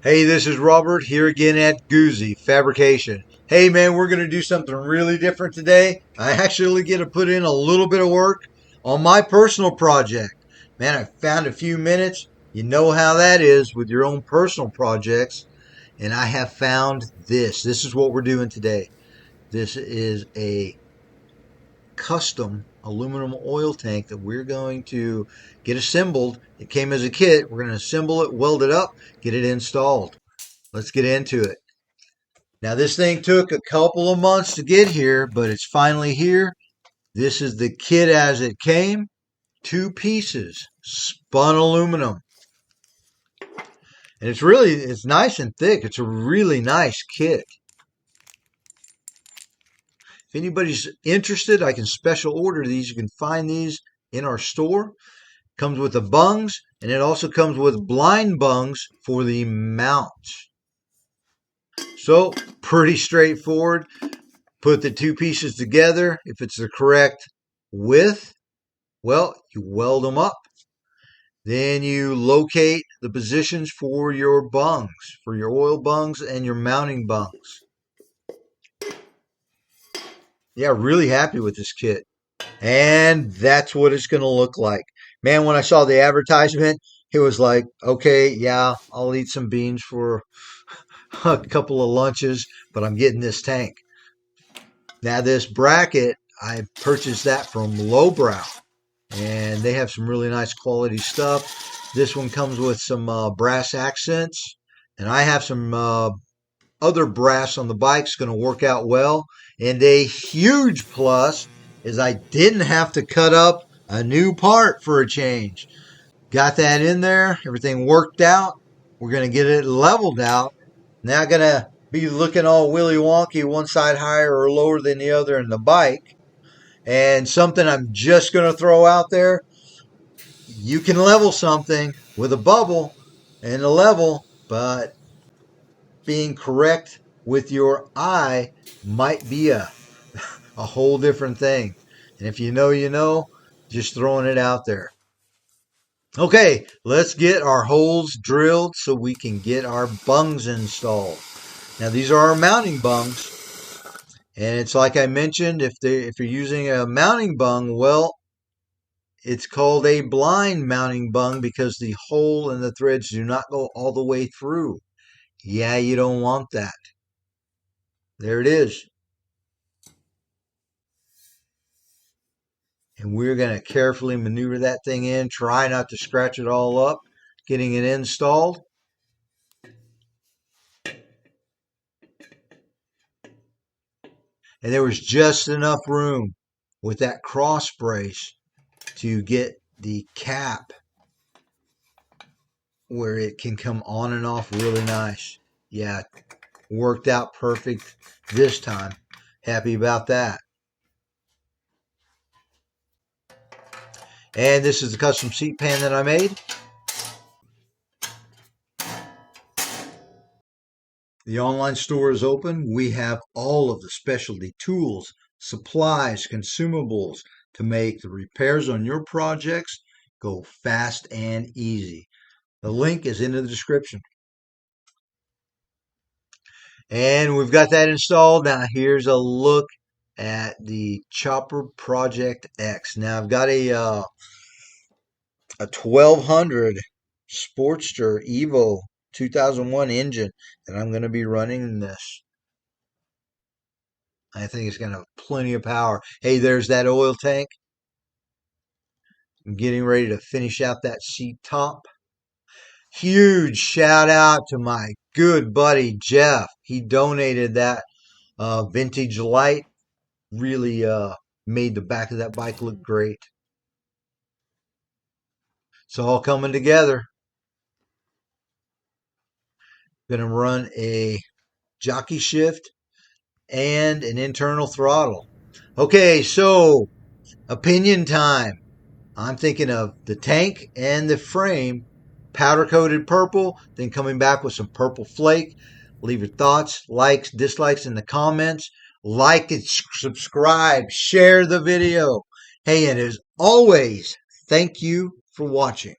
Hey, this is Robert here again at Goozy Fabrication. Hey man, we're going to do something really different today. I actually get to put in a little bit of work on my personal project. Man, I found a few minutes. You know how that is with your own personal projects. And I have found this. This is what we're doing today. This is a custom aluminum oil tank that we're going to get assembled. It came as a kit. We're going to assemble it, weld it up, get it installed. Let's get into it. Now, this thing took a couple of months to get here, but it's finally here. This is the kit as it came. 2 pieces, spun aluminum. And it's nice and thick. It's a really nice kit. If anybody's interested, I can special order these. You can find these in our store. Comes with the bungs, and it also comes with blind bungs for the mounts. So, pretty straightforward. Put the 2 pieces together. If it's the correct width, well, you weld them up. Then you locate the positions for your bungs, for your oil bungs and your mounting bungs. Yeah, really happy with this kit. And that's what it's going to look like. Man, when I saw the advertisement, it was like, okay, yeah, I'll eat some beans for a couple of lunches, but I'm getting this tank. Now, this bracket, I purchased that from Lowbrow, and they have some really nice quality stuff. This one comes with some brass accents, and I have some other brass on the bike. It's going to work out well. And a huge plus is I didn't have to cut up a new part for a change. Got that in there. Everything worked out. We're going to get it leveled out. Not going to be looking all willy wonky, one side higher or lower than the other in the bike. And something I'm just going to throw out there, you can level something with a bubble and a level, but being correct with your eye might be a whole different thing. And if you know, you know, just throwing it out there. Okay, let's get our holes drilled so we can get our bungs installed. Now these are our mounting bungs. And it's like I mentioned, if you're using a mounting bung, well, it's called a blind mounting bung because the hole and the threads do not go all the way through. Yeah, you don't want that. There it is. And we're going to carefully maneuver that thing in, try not to scratch it all up, getting it installed. And there was just enough room with that cross brace to get the cap where it can come on and off really nice. Yeah, worked out perfect this time. Happy about that. And this is the custom seat pan that I made. The online store is open. We have all of the specialty tools, supplies, consumables to make the repairs on your projects go fast and easy. The link is in the description. And we've got that installed. Now here's a look at the Chopper Project X. Now I've got a 1200 Sportster Evo 2001 engine that I'm going to be running in this. I think it's going to have plenty of power. Hey, there's that oil tank. I'm getting ready to finish out that seat top. Huge shout out to my good buddy Jeff. He donated that vintage light. Really made the back of that bike look great. It's all coming together. Gonna run a jockey shift and an internal throttle. Okay, so opinion time. I'm thinking of the tank and the frame powder coated purple, then coming back with some purple flake. Leave your thoughts, likes, dislikes in the comments. Like and subscribe, share the video. Hey, and as always, thank you for watching.